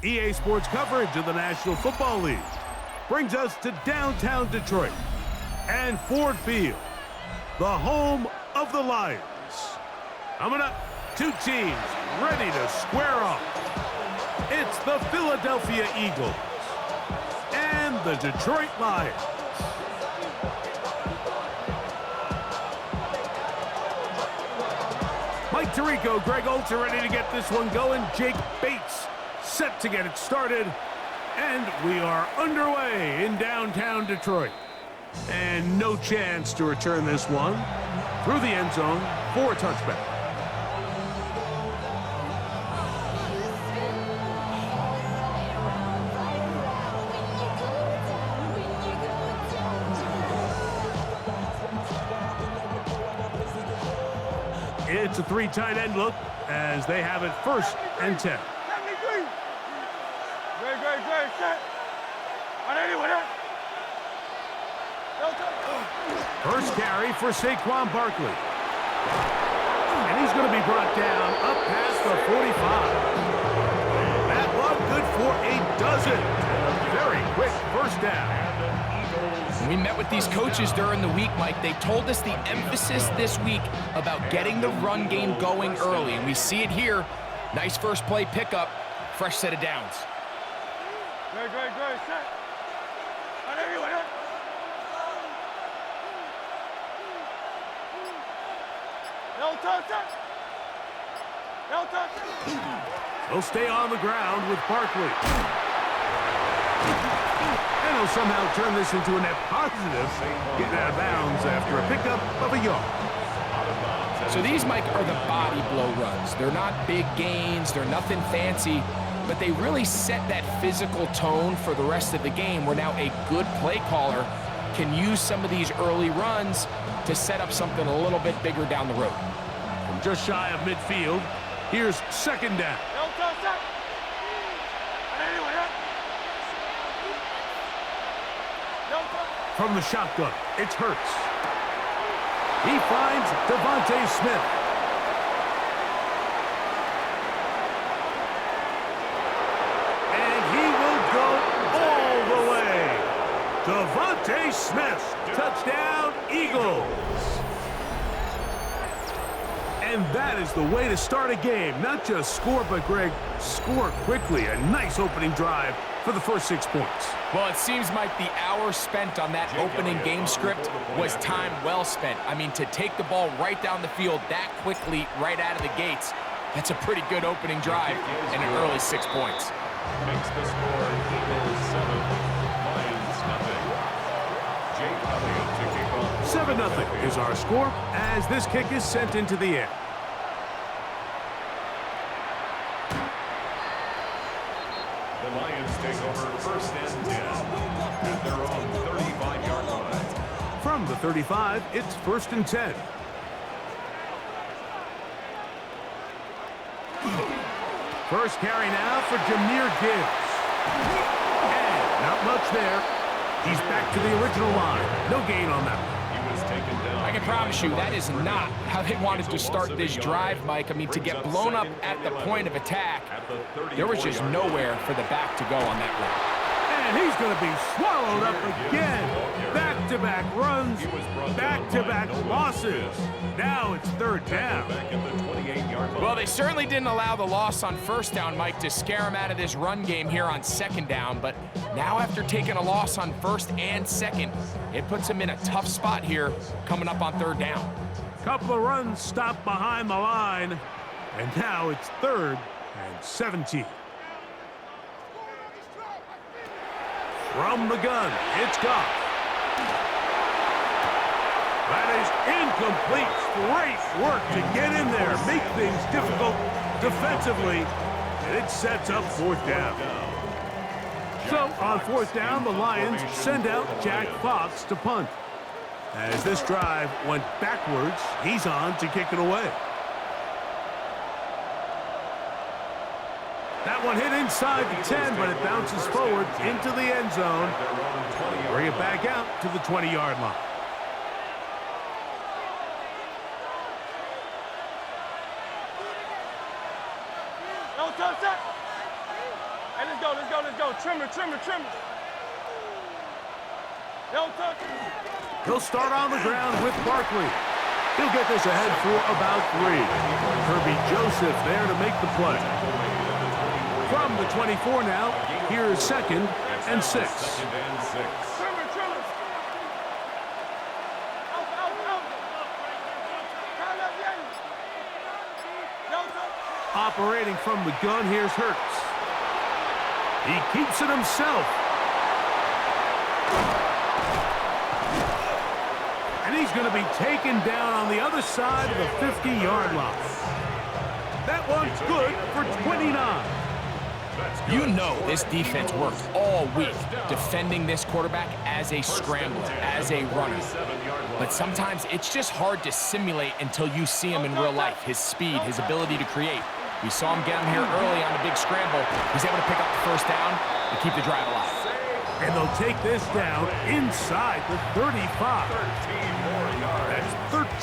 EA Sports coverage of the National Football League brings us to downtown Detroit and Ford Field, the home of the Lions. Coming up, two teams ready to square off. It's the Philadelphia Eagles and the Detroit Lions. Mike Tirico, Greg Olds are ready to get this one going. Jake Bates set to get it started. And we are underway in downtown Detroit. And no chance to return this one through the end zone for a touchback. It's a three tight end look as they have it 1st and 10. First carry for Saquon Barkley. And he's going to be brought down up past the 45. That one good for a dozen. And a very quick first down. When we met with these coaches during the week, Mike, they told us the emphasis this week about getting the run game going early. And we see it here. Nice first play pickup. Fresh set of downs. Great, set. He'll stay on the ground with Barkley. And he'll somehow turn this into a net positive, getting out of bounds after a pickup of a yard. So these, Mike, are the body blow runs. They're not big gains, they're nothing fancy, but they really set that physical tone for the rest of the game where now a good play caller can use some of these early runs to set up something a little bit bigger down the road. From just shy of midfield, here's 2nd down. From the shotgun, it's Hurts. He finds Devontae Smith. And he will go all the way. Devontae Smith, touchdown Eagles. And that is the way to start a game. Not just score, but Greg, score quickly. A nice opening drive for the first 6 points. Well, it seems, Mike, the hour spent on that opening game script was time well spent. I mean, to take the ball right down the field that quickly, right out of the gates, that's a pretty good opening drive and an early 6 points. Makes the score Eagles 7, Lions nothing. Jake Elliott to kick off. 7-0 is our score as this kick is sent into the air. The Lions take over 1st and 10 at their own 35-yard line. From the 35, it's 1st and 10. First carry now for Jahmyr Gibbs. And not much there. He's back to the original line. No gain on that one. He was taken down. I can promise you that is not how they wanted to start this drive, Mike. I mean, to get blown up at the point of attack, there was just nowhere for the back to go on that run. And he's going to be swallowed up again. Back-to-back runs, back-to-back losses. Now it's 3rd down. Back at the 28-yard line. Well, they certainly didn't allow the loss on 1st down, Mike, to scare him out of this run game here on 2nd down. But now after taking a loss on 1st and 2nd, it puts him in a tough spot here coming up on 3rd down. Couple of runs stopped behind the line. And now it's 3rd and 17. From the gun, it's Goff. That is incomplete. Great work to get in there, make things difficult defensively, and it sets up 4th down. So on 4th down, the Lions send out Jack Fox to punt. As this drive went backwards, he's on to kick it away. That one hit inside the 10, but it bounces forward into the end zone. Bring it back out to the 20-yard line. Hey, let's go, let's go, let's go. Trimmer, trimmer, trimmer. Don't touch. He'll start on the ground with Barkley. He'll get this ahead for about 3. Kirby Joseph there to make the play. From the 24 now, here's 2nd and 6. Trimmer, trimmer. Out, out, out. Count up, yeah. Don't touch. Operating from the gun, here's Hurts. He keeps it himself. And he's going to be taken down on the other side of the 50-yard line. That one's good for 29. You know this defense worked all week defending this quarterback as a scrambler, as a runner. But sometimes it's just hard to simulate until you see him in real life, his speed, his ability to create. We saw him get him here early on the big scramble. He's able to pick up the first down and keep the drive alive. And they'll take this down inside the 35. That's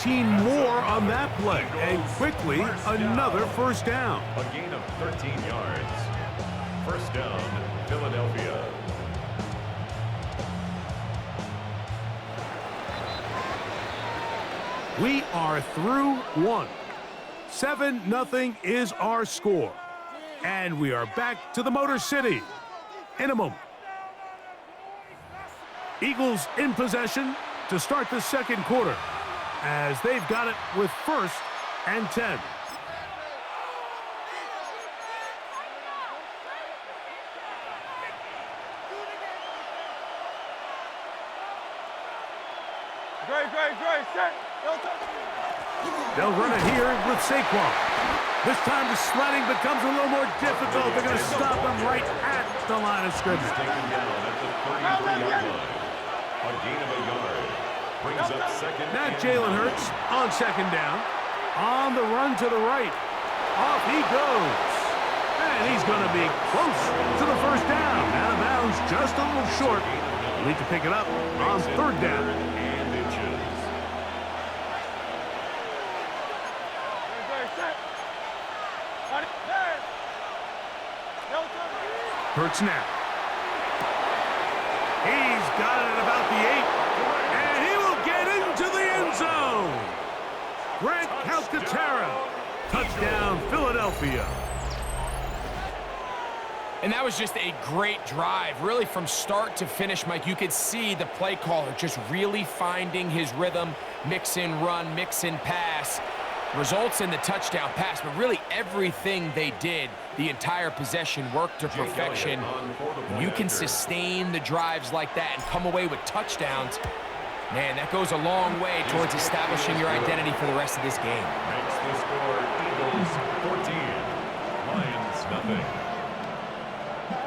13 more on that play. And quickly, another first down. A gain of 13 yards. First down, Philadelphia. We are through 1. 7-0 is our score. And we are back to the Motor City in a moment. Eagles in possession to start the second quarter as they've got it with 1st and 10. Great, set. Don't touch. They'll run it here with Saquon. This time the sledding becomes a little more difficult. They're going to stop him right at the line of scrimmage. Taken down at the 33-yard line. A gain of a yard. Brings up 2nd. Now Jalen Hurts on 2nd down. On the run to the right. Off he goes. And he's going to be close to the first down. Out of bounds, just a little short. Need to pick it up on 3rd down. And inches. Great, set. Don't touch. Hurts now. He's got it at about the 8. And he will get into the end zone. Grant Calcaterra. Touchdown, Philadelphia. And that was just a great drive, really from start to finish, Mike. You could see the play caller just really finding his rhythm, mix in run, mix in pass. Results in the touchdown pass, but really everything they did, the entire possession worked to perfection. When you can sustain the drives like that and come away with touchdowns, man, that goes a long way towards establishing your identity for the rest of this game. Makes the score Eagles 14, Lions nothing.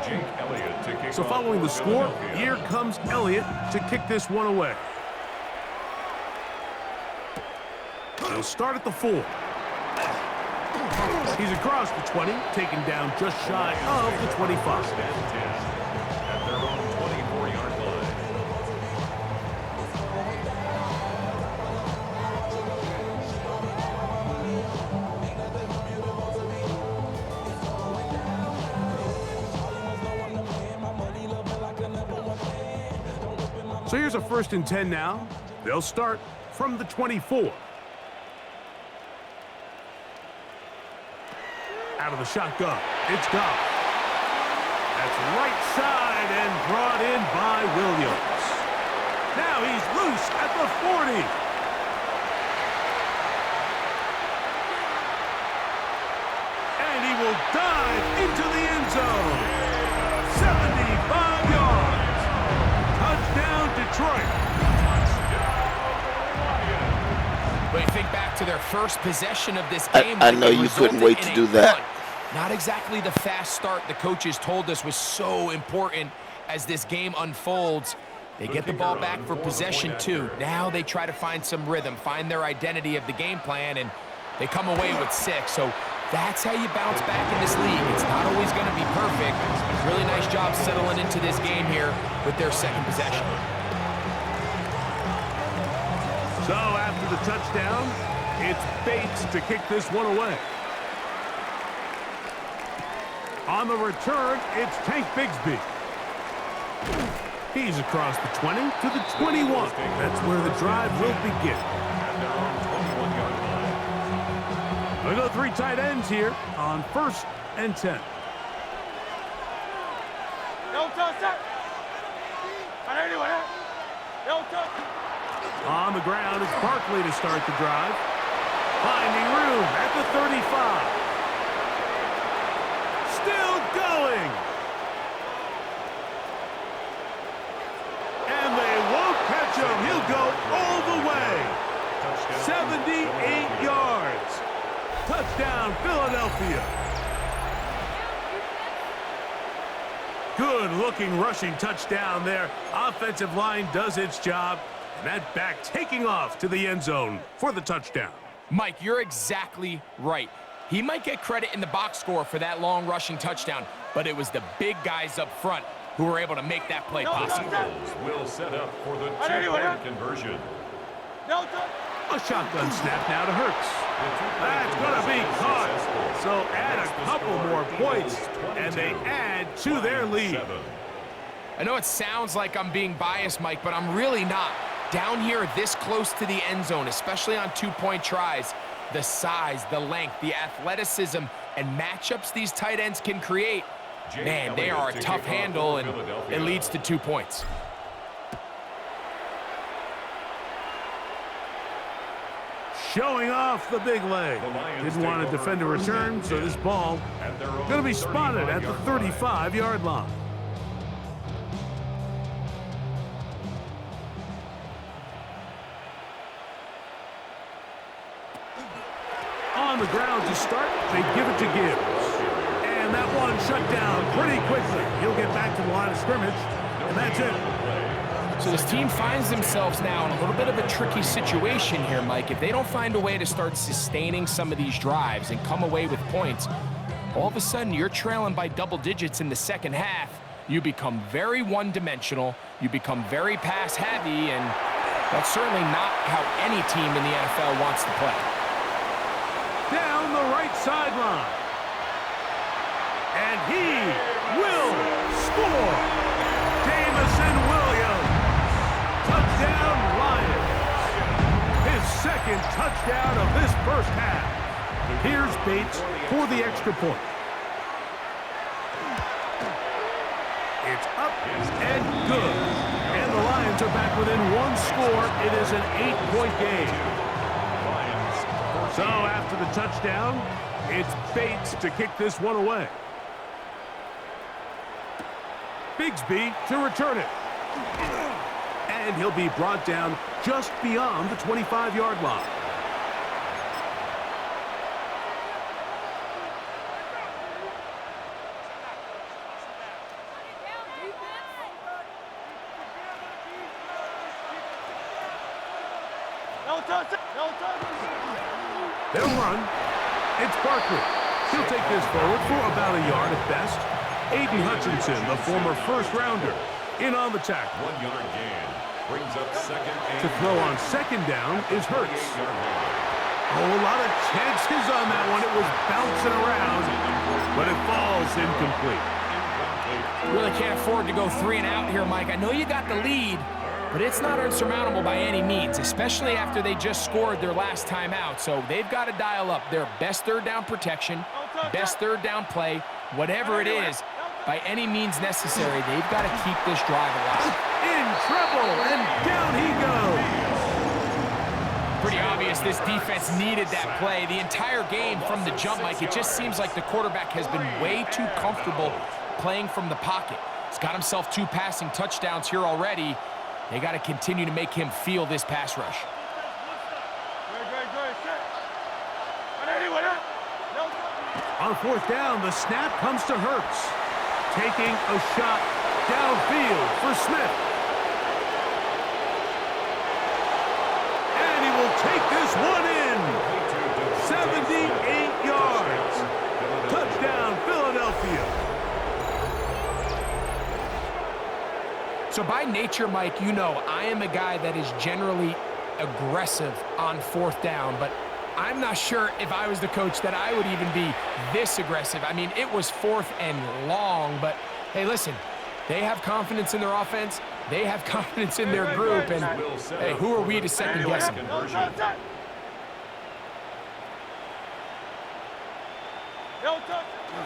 Jake Elliott to kick So off following for the score, Philadelphia. here comes Elliott to kick this one away. He'll start at the 4. He's across the 20, taken down just shy of the 25. First and 10 at their own 24-yard line. So here's a 1st and 10 now. They'll start from the 24. Out of the shotgun, it's Goff. That's right side and brought in by Williams. Now he's loose at the 40. And he will dive into the end zone. 75 yards. Touchdown, Detroit. But you think back to their first possession of this game. I know you couldn't wait to do that. Not exactly the fast start the coaches told us was so important as this game unfolds. They get the ball back for possession 2. Now they try to find some rhythm, find their identity of the game plan, and they come away with 6. So that's how you bounce back in this league. It's not always going to be perfect. Really nice job settling into this game here with their 2nd possession. So after the touchdown, it's Bates to kick this one away. On the return, it's Tank Bigsby. He's across the 20 to the 21. That's where the drive will begin. At their own 21-yard line. We go three tight ends here on 1st and 10. On the ground is Barkley to start the drive. Finding room at the 35. Still going. And they won't catch him. He'll go all the way. 78 yards. Touchdown, Philadelphia. Good-looking rushing touchdown there. Offensive line does its job. And that back taking off to the end zone for the touchdown. Mike, you're exactly right. He might get credit in the box score for that long rushing touchdown, but it was the big guys up front who were able to make that play possible. Eagles will set up for the two-point conversion. A shotgun snap now to Hurts. That's going to be caught. So add a couple more points, and they add to their lead. I know it sounds like I'm being biased, Mike, but I'm really not. Down here this close to the end zone, especially on two-point tries, the size, the length, the athleticism, and matchups these tight ends can create, man, they are a tough handle, and it leads to 2 points. Showing off the big leg. Didn't want to defend a return, so this ball going to be spotted at the 35-yard line. On the ground to start, they give it to Gibbs. And that one shut down pretty quickly. He'll get back to the line of scrimmage, and that's it. So this team finds themselves now in a little bit of a tricky situation here, Mike. If they don't find a way to start sustaining some of these drives and come away with points, all of a sudden you're trailing by double digits in the second half. You become very one-dimensional. You become very pass-heavy, and that's certainly not how any team in the NFL wants to play. Down the right sideline. And he will score. Jamison Williams. Touchdown, Lions. His second touchdown of this first half. Here's Bates for the extra point. It's up and good. And the Lions are back within one score. It is an 8-point game. So after the touchdown, it's Bates to kick this one away. Bigsby to return it. And he'll be brought down just beyond the 25-yard line. They'll run. It's Barkley. He'll take this forward for about a yard at best. Aiden Hutchinson, the former first-rounder, in on the tackle. 1 yard gain. Brings up second and to throw on second down is Hurts. Oh, a lot of chances on that one. It was bouncing around, but it falls incomplete. Really can't afford to go 3 and out here, Mike. I know you got the lead, but it's not unsurmountable by any means, especially after they just scored their last time out. So they've got to dial up their best third down protection, best third down play, whatever it is, by any means necessary. They've got to keep this drive alive. In trouble, and down he goes. Pretty obvious this defense needed that play. The entire game from the jump, Mike, it just seems like the quarterback has been way too comfortable playing from the pocket. He's got himself 2 passing touchdowns here already. They got to continue to make him feel this pass rush. On 4th down, the snap comes to Hurts. Taking a shot downfield for Smith. And he will take this one in. 78 yards. Touchdown, Philadelphia. So by nature, Mike, you know I am a guy that is generally aggressive on 4th down, but I'm not sure if I was the coach that I would even be this aggressive. I mean, it was 4th and long, but hey, listen, they have confidence in their offense. They have confidence in their group, and hey, who are we to second guess them?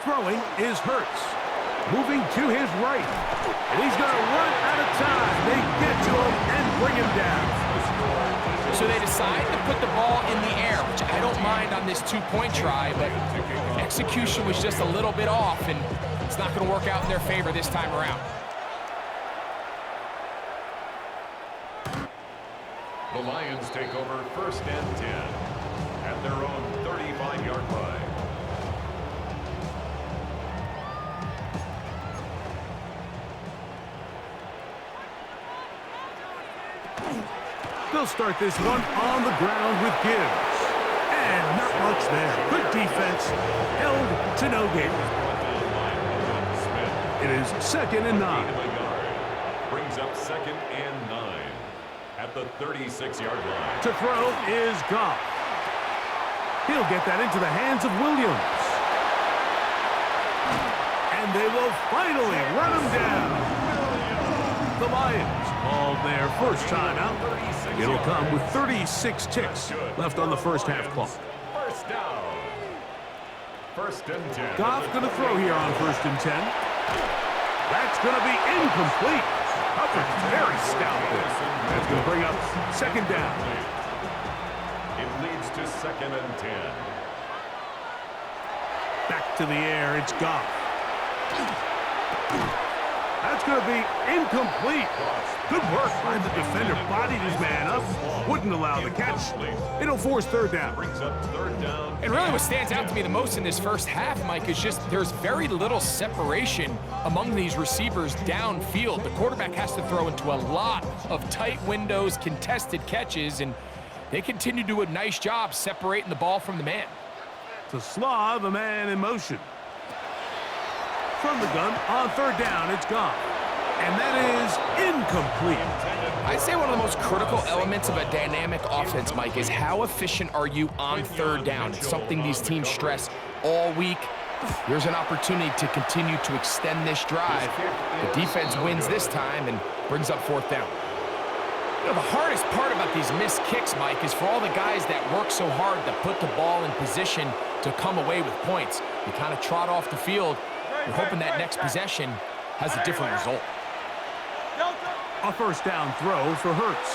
Throwing is Hurts. Moving to his right. And he's going to run out of time. They get to him and bring him down. So they decide to put the ball in the air, which I don't mind on this 2-point try, but execution was just a little bit off, and it's not going to work out in their favor this time around. The Lions take over 1st and 10 at their own 35-yard line. They'll start this one on the ground with Gibbs. And not much there. Good defense. Held to no gain. It is 2nd and 9. Brings up 2nd and 9 at the 36-yard line. To throw is Goff. He'll get that into the hands of Williams. And they will finally run him down. The Lions called their first timeout. It'll come with 36 ticks left on the first half clock. First down. 1st and 10. Goff going to throw here on 1st and 10. That's going to be incomplete. Coverage very stout there. That's going to bring up 2nd down. It leads to 2nd and 10. Back to the air, it's Goff. That's going to be incomplete. Good work by the defender. Bodied his man up. Wouldn't allow the catch. It'll force 3rd down. Brings up 3rd down. And really what stands out to me the most in this first half, Mike, is just there's very little separation among these receivers downfield. The quarterback has to throw into a lot of tight windows, contested catches, and they continue to do a nice job separating the ball from the man. To Slav, a man in motion. From the gun, on 3rd down, it's Goff. And that is incomplete. I'd say one of the most critical elements of a dynamic offense, Mike, is how efficient are you on 3rd down? It's something these teams stress all week. Here's an opportunity to continue to extend this drive. The defense wins this time and brings up 4th down. You know, the hardest part about these missed kicks, Mike, is for all the guys that work so hard to put the ball in position to come away with points. You kind of trot off the field. You're hoping that next possession has a different result. A 1st down throw for Hurts.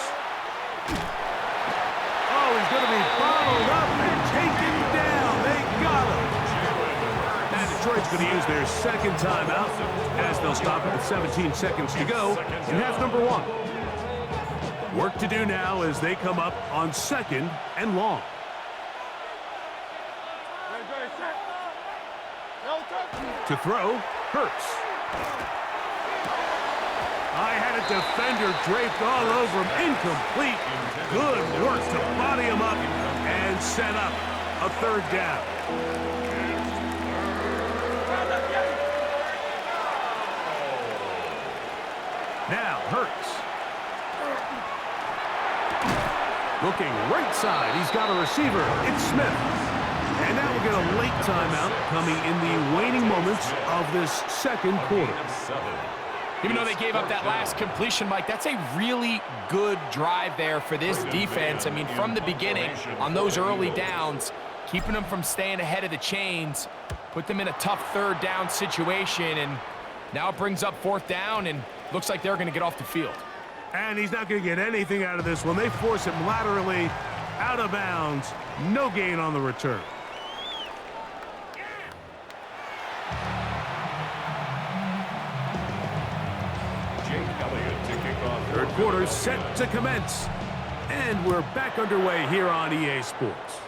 Oh, he's going to be bottled up and taken down. They got him. And Detroit's going to use their 2nd timeout as they'll stop it with 17 seconds to go in half number 1. Work to do now as they come up on 2nd and long. To throw, Hurts. I had a defender draped all over him. Incomplete. Good work to body him up and set up a 3rd down. Now Hurts. Looking right side. He's got a receiver. It's Smith. And now we'll get a late timeout coming in the waning moments of this 2nd quarter. Even though they gave up that last completion, Mike, that's a really good drive there for this defense. I mean, from the beginning, on those early downs, keeping them from staying ahead of the chains, put them in a tough 3rd down situation, and now it brings up 4th down, and looks like they're going to get off the field. And he's not going to get anything out of this one. They force him laterally out of bounds. No gain on the return. Third quarter set to commence. And we're back underway here on EA Sports.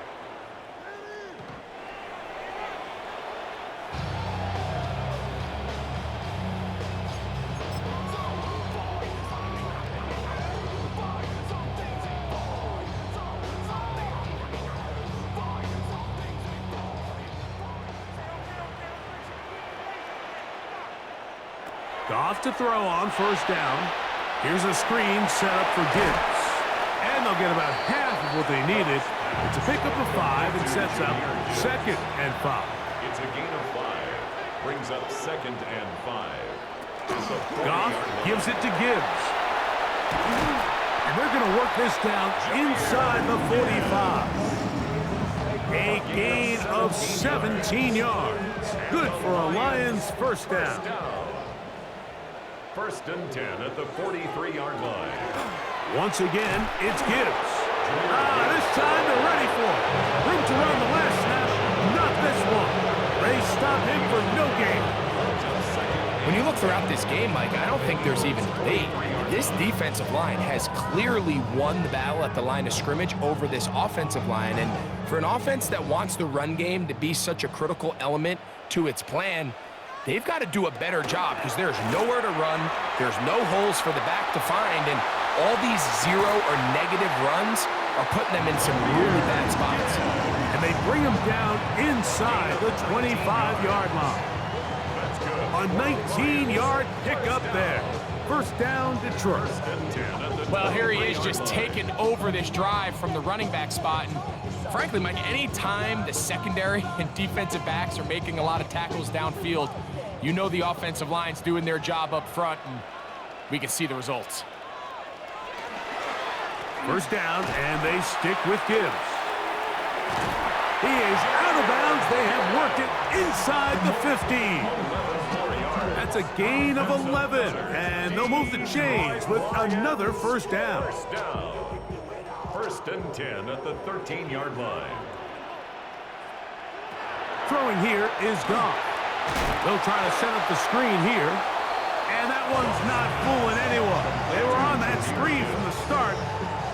Goff to throw on 1st down. Here's a screen set up for Gibbs. And they'll get about half of what they needed It's a pickup of 5 and sets up 2nd and 5. It's a gain of 5. Brings up 2nd and 5. Goff gives it to Gibbs. And they're going to work this down inside the 45. A gain of 17 yards. Good for a Lions first down. 1st and 10 at the 43-yard line. Once again, it's Gibbs. This time they're ready for it. Room to run the last snap. Not this one. They stop him for no gain. When you look throughout this game, Mike, I don't think there's even debate. This defensive line has clearly won the battle at the line of scrimmage over this offensive line. And for an offense that wants the run game to be such a critical element to its plan, they've got to do a better job because there's nowhere to run. There's no holes for the back to find. And all these 0 or negative runs are putting them in some really bad spots. And they bring them down inside the 25-yard line. A 19-yard pickup there. First down, Detroit. Well, here he is just taking over this drive from the running back spot. And frankly, Mike, any time the secondary and defensive backs are making a lot of tackles downfield, you know the offensive line's doing their job up front, and we can see the results. First down, and they stick with Gibbs. He is out of bounds. They have worked it inside the 15. That's a gain of 11, and they'll move the chains with another first down. 1st and 10 at the 13-yard line. Throwing here is Goff. They'll try to set up the screen here, and that one's not fooling anyone. They were on that screen from the start,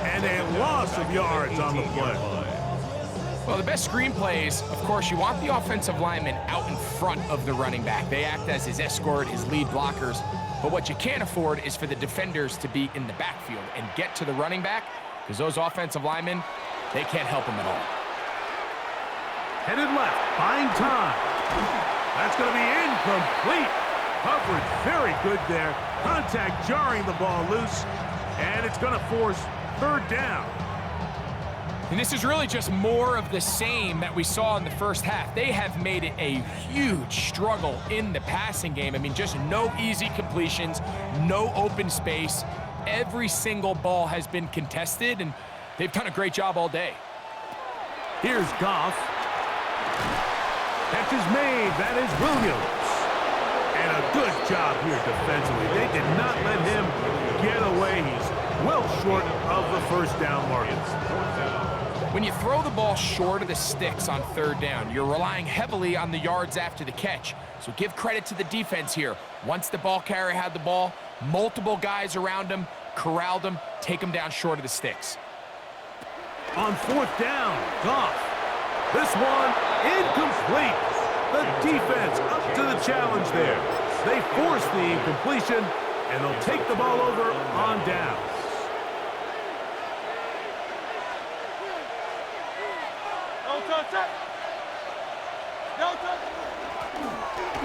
and a loss of yards on the play. Well, the best screen plays, of course, you want the offensive lineman out in front of the running back. They act as his escort, his lead blockers. But what you can't afford is for the defenders to be in the backfield and get to the running back, because those offensive linemen, they can't help him at all. Headed left, buying time. That's going to be incomplete. Coverage very good there. Contact jarring the ball loose, and it's going to force 3rd down. And this is really just more of the same that we saw in the first half. They have made it a huge struggle in the passing game. I mean, just no easy completions, no open space. Every single ball has been contested, and they've done a great job all day. Here's Goff. Catch is made. That is Williams. And a good job here defensively. They did not let him get away. He's well short of the first down mark. When you throw the ball short of the sticks on 3rd down, you're relying heavily on the yards after the catch. So give credit to the defense here. Once the ball carrier had the ball, multiple guys around him, corralled him, take him down short of the sticks. On 4th down, Goff. This one incomplete. The defense up to the challenge there. They force the incompletion, and they'll take the ball over on down.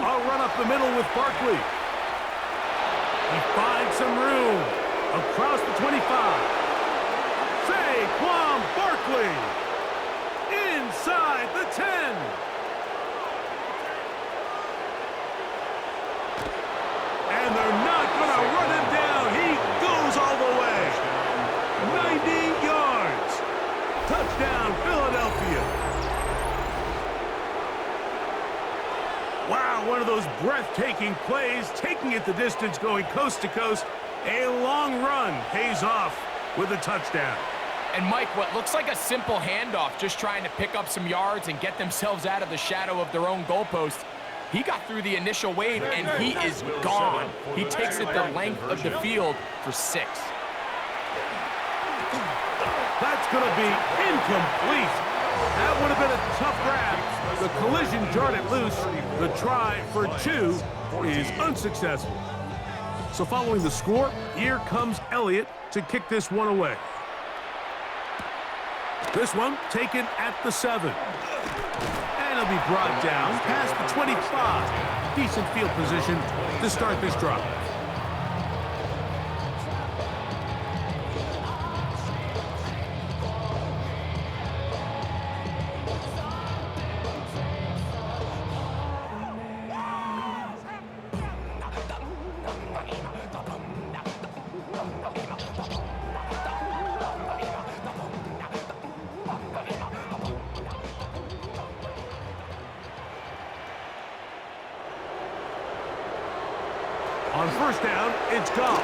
I'll run up the middle with Barkley. He finds some room across the 25. Saquon Barkley inside the 10. And they're not going to run him down. He goes all the way. 90 yards. Touchdown, Philadelphia. Wow, one of those breathtaking plays, taking it the distance, going coast to coast. A long run pays off with a touchdown. And Mike, what looks like a simple handoff, just trying to pick up some yards and get themselves out of the shadow of their own goalpost. He got through the initial wave, and he is gone. He takes it the length of the field for 6. That's going to be incomplete. That would have been a tough grab. The collision jarred it loose. The try for 2 is unsuccessful. So following the score, here comes Elliott to kick this one away. This one taken at the 7. And it'll be brought down past the 25. Decent field position to start this drive. On first down, it's Goff.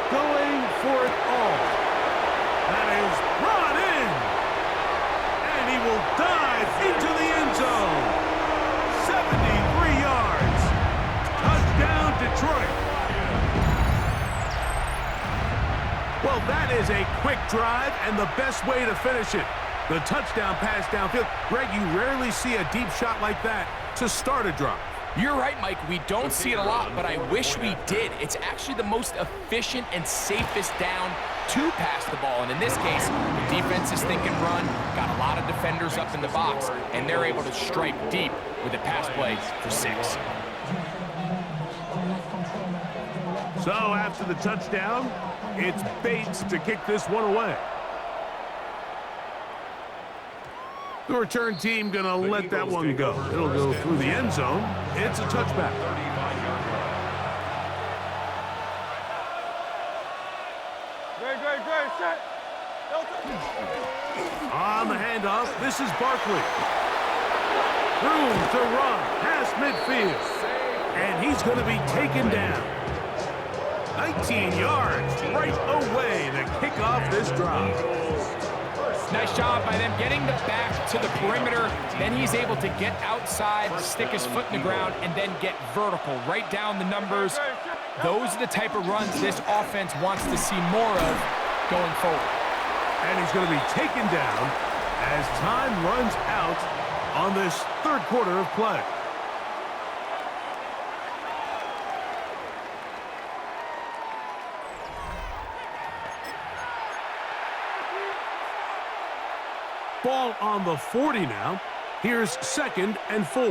Going for it all. That is brought in. And he will dive into the end zone. 73 yards. Touchdown, Detroit. Well, that is a quick drive and the best way to finish it. The touchdown pass downfield. Greg, you rarely see a deep shot like that to start a drive. You're right, Mike. We don't see it a lot, but I wish we did. It's actually the most efficient and safest down to pass the ball. And in this case, the defense is thinking run, got a lot of defenders up in the box, and they're able to strike deep with a pass play for 6. So after the touchdown, it's Bates to kick this one away. The return team going to let that one go. It'll go through the end zone. It's a touchback. Great, set. On the handoff, this is Barkley. Room to run past midfield. And he's going to be taken down. 19 yards right away to kick off this drive. Nice job by them getting the back to the perimeter. Then he's able to get outside, stick his foot in the ground, and then get vertical. Right down the numbers. Those are the type of runs this offense wants to see more of going forward. And he's going to be taken down as time runs out on this third quarter of play. Ball on the 40 now. Here's 2nd and 4.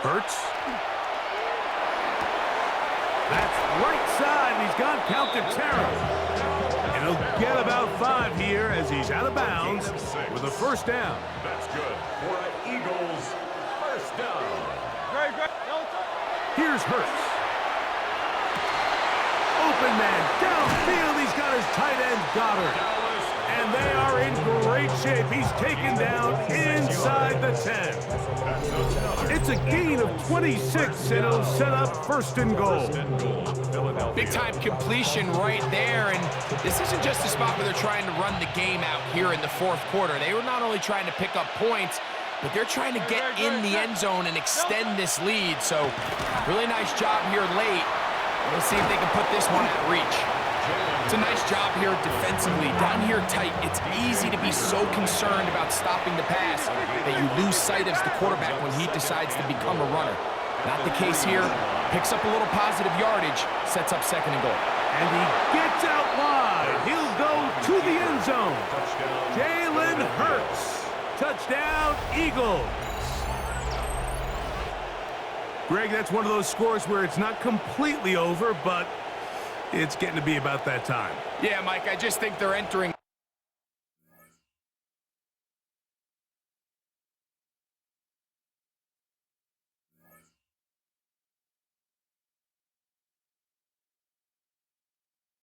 Hurts. That's right side. He's got counted terror. And he'll get about 5 here as he's out of bounds with a first down. That's good for an Eagles first down. Here's Hurts. Open man downfield. He's got his tight end Goddard. And they are in great shape. He's taken down inside the 10. It's a gain of 26, and it'll set up 1st and goal. Big-time completion right there, and this isn't just a spot where they're trying to run the game out here in the 4th quarter. They were not only trying to pick up points, but they're trying to get in the end zone and extend this lead. So, really nice job here late. We'll see if they can put this one at reach. It's a nice job here defensively. Down here tight, it's easy to be so concerned about stopping the pass that you lose sight of the quarterback when he decides to become a runner. Not the case here. Picks up a little positive yardage, sets up 2nd and goal. And he gets out wide. He'll go to the end zone. Jalen Hurts. Touchdown, Eagles. Greg, that's one of those scores where it's not completely over, but it's getting to be about that time. Yeah, Mike, I just think they're entering